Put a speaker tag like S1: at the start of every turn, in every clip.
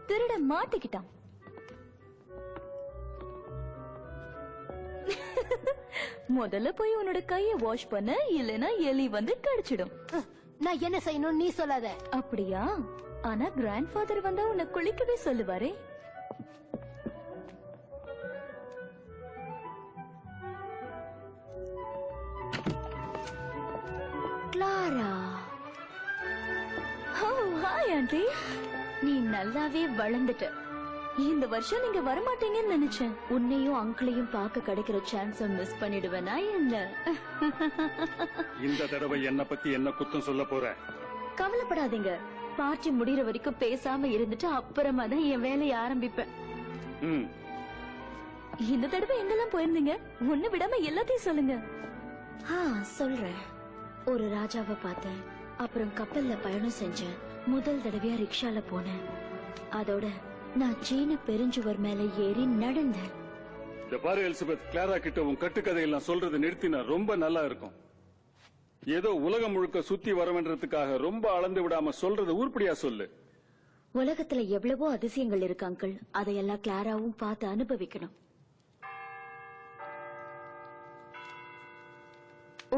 S1: திருட மாட்டிக்கிட்டான். முதல்ல போய் உன்னோட கைய வாஷ் பண்ண, இல்லனா எலி வந்து கடிச்சிடும்.
S2: நான் என்ன செய்யணும் நீ சொல்லாத.
S1: அப்படியா? ஆனா கிராண்ட் ஃபாதர் வந்தா உன்னை குளிக்கவே சொல்லுவாரே.
S2: கிளாரா.
S1: ஓ ஹாய் ஆண்டி. நீ நல்லாவே வளர்ந்துட்ட. இந்த வருஷம் நீங்க வரமாட்டீங்கன்னு நினைச்சேன். உன்னையும் அங்கிளையும் பார்க்க கிடைக்கிற சான்ஸ் மிஸ் பண்ணிடுவேனா என்ன?
S3: இந்த தடவை என்ன பத்தி என்ன குத்தம் சொல்ல போற?
S1: கவலைப்படாதீங்க. பார்ட்டி முடிகிற வரைக்கும் பேசாம இருந்துட்டு அப்புறமா தான் என் வேலையை ஆரம்பிப்பேன். இந்த தடவை எங்கெல்லாம் போயிருந்தீங்க? ஒண்ணு விடாம எல்லாத்தையும் சொல்லுங்க. சொல்றேன். ஒரு ராஜாவை பார்த்தேன். அப்புறம் கப்பல்ல பயணம் செஞ்சேன். முதல் தடவையா ரிக்ஷால போனேன். அதோட நான் சீன பெருஞ்சுவர் மேல ஏறி நடந்தேன்.
S3: இந்த பாரு எலிசபெத், கிளாரா கிட்ட உன் கட்டுக்கதையெல்லாம் சொல்றது நிறுத்தினா ரொம்ப நல்லா இருக்கும். ஏதோ உலகம் முழுக்க சுத்தி வரவேன்றதுக்காக ரொம்ப அளந்து விடாம சொல்றது உருப்படியா சொல்லு.
S1: உலகத்துல எவ்வளவோ அதிசயங்கள் இருக்கு அங்கிள். அதையெல்லாம் கிளாராவும் பார்த்து அனுபவிக்கணும்.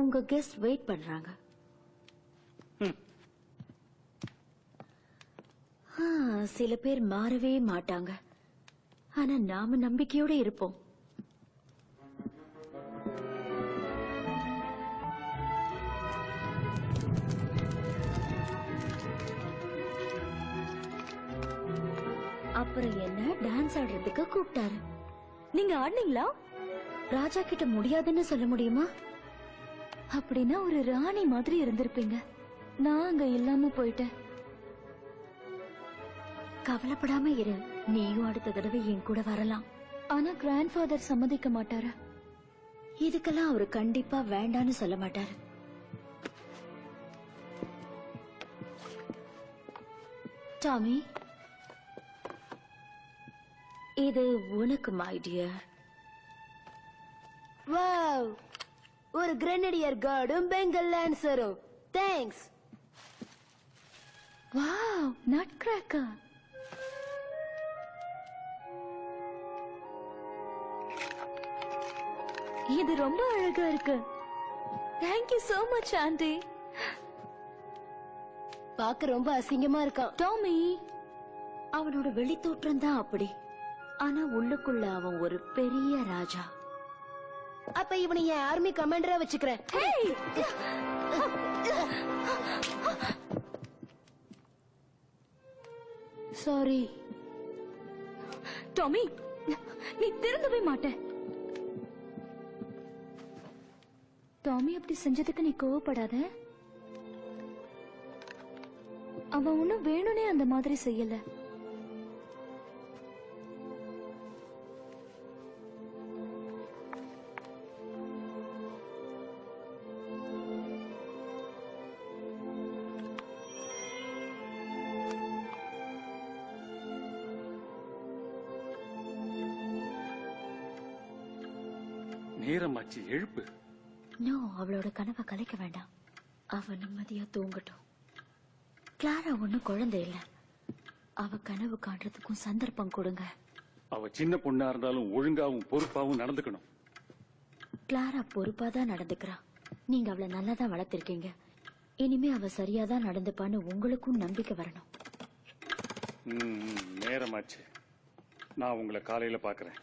S1: உங்க கெஸ்ட் வெயிட் பண்றாங்க. சில பேர் மாறவே மாட்டாங்க. ஆனா நாம நம்பிக்கையோட இருப்போம். அப்புறம் என்ன டான்ஸ் ஆடுறதுக்கு கூப்பிட்டாரு. நீங்க ஆடுனீங்களா? ராஜா கிட்ட முடியாதுன்னு சொல்ல முடியுமா? அப்படின்னா ஒரு ராணி மாதிரி இருந்திருப்பீங்க. நான் அங்க இல்லாம போயிட்டேன். கவலைப்படாம இரு. நீயும் அடுத்த தடவை என் கூட வரலாம். ஆனா கிராண்ட் ஃபாதர் சம்மதிக்க மாட்டாரு. இதுக்கெல்லாம் அவரு கண்டிப்பா வேண்டான்னு சொல்ல மாட்டாரு. டாமி, இது உனக்கு மை டியர்.
S2: வாவ், ஒரு கிரெனடியர் கார்டும் பெங்கல் லான்சரும். தேங்க்ஸ்.
S1: Wow, nutcracker. இது ரொம்ப அழகா இருக்கு. Thank you so much aunty.
S2: பாக்க ரொம்ப அசிங்கமா இருக்கான்.
S1: டாமி, அவனோட வெளித்தோற்றம் தான் அப்படி. ஆனா உள்ளுக்குள்ள அவன் ஒரு பெரிய ராஜா.
S2: அப்ப இவனை என் ஆர்மி கமாண்டரா வச்சுக்கிறேன். சாரி
S1: டாமி, நீ திருந்தவே மாட்ட. டாமி அப்படி செஞ்சதுக்கு நீ கோவப்படாத. அவன் ஒன்னும் வேணும்னே அந்த மாதிரி செய்யல.
S3: நேரமாச்சு, எழுப்பு.
S1: நோ, அவளோட கனவை கலைக்க வேண்டாம். அவ நிம்மதியா தூங்கட்டும். கிளாரா ஒன்னும் குழந்தை இல்ல. அவ கனவு காண்றதுக்கும் சந்தர்ப்பம் கொடுங்க.
S3: அவ சின்ன பொண்ணா இருந்தாலும் ஒழுங்காவும் பொறுப்பாவும் நடந்துக்கணும்.
S1: கிளாரா பொறுப்பாதான் நடந்துக்கிறா. நீங்க அவளை நல்லாதான் வளர்த்திருக்கீங்க. இனிமே அவ சரியாதான் நடந்துப்பான்னு உங்களுக்கும் நம்பிக்கை வரணும்.
S3: நேரமாச்சு. நான் உங்களை காலையில பாக்குறேன்.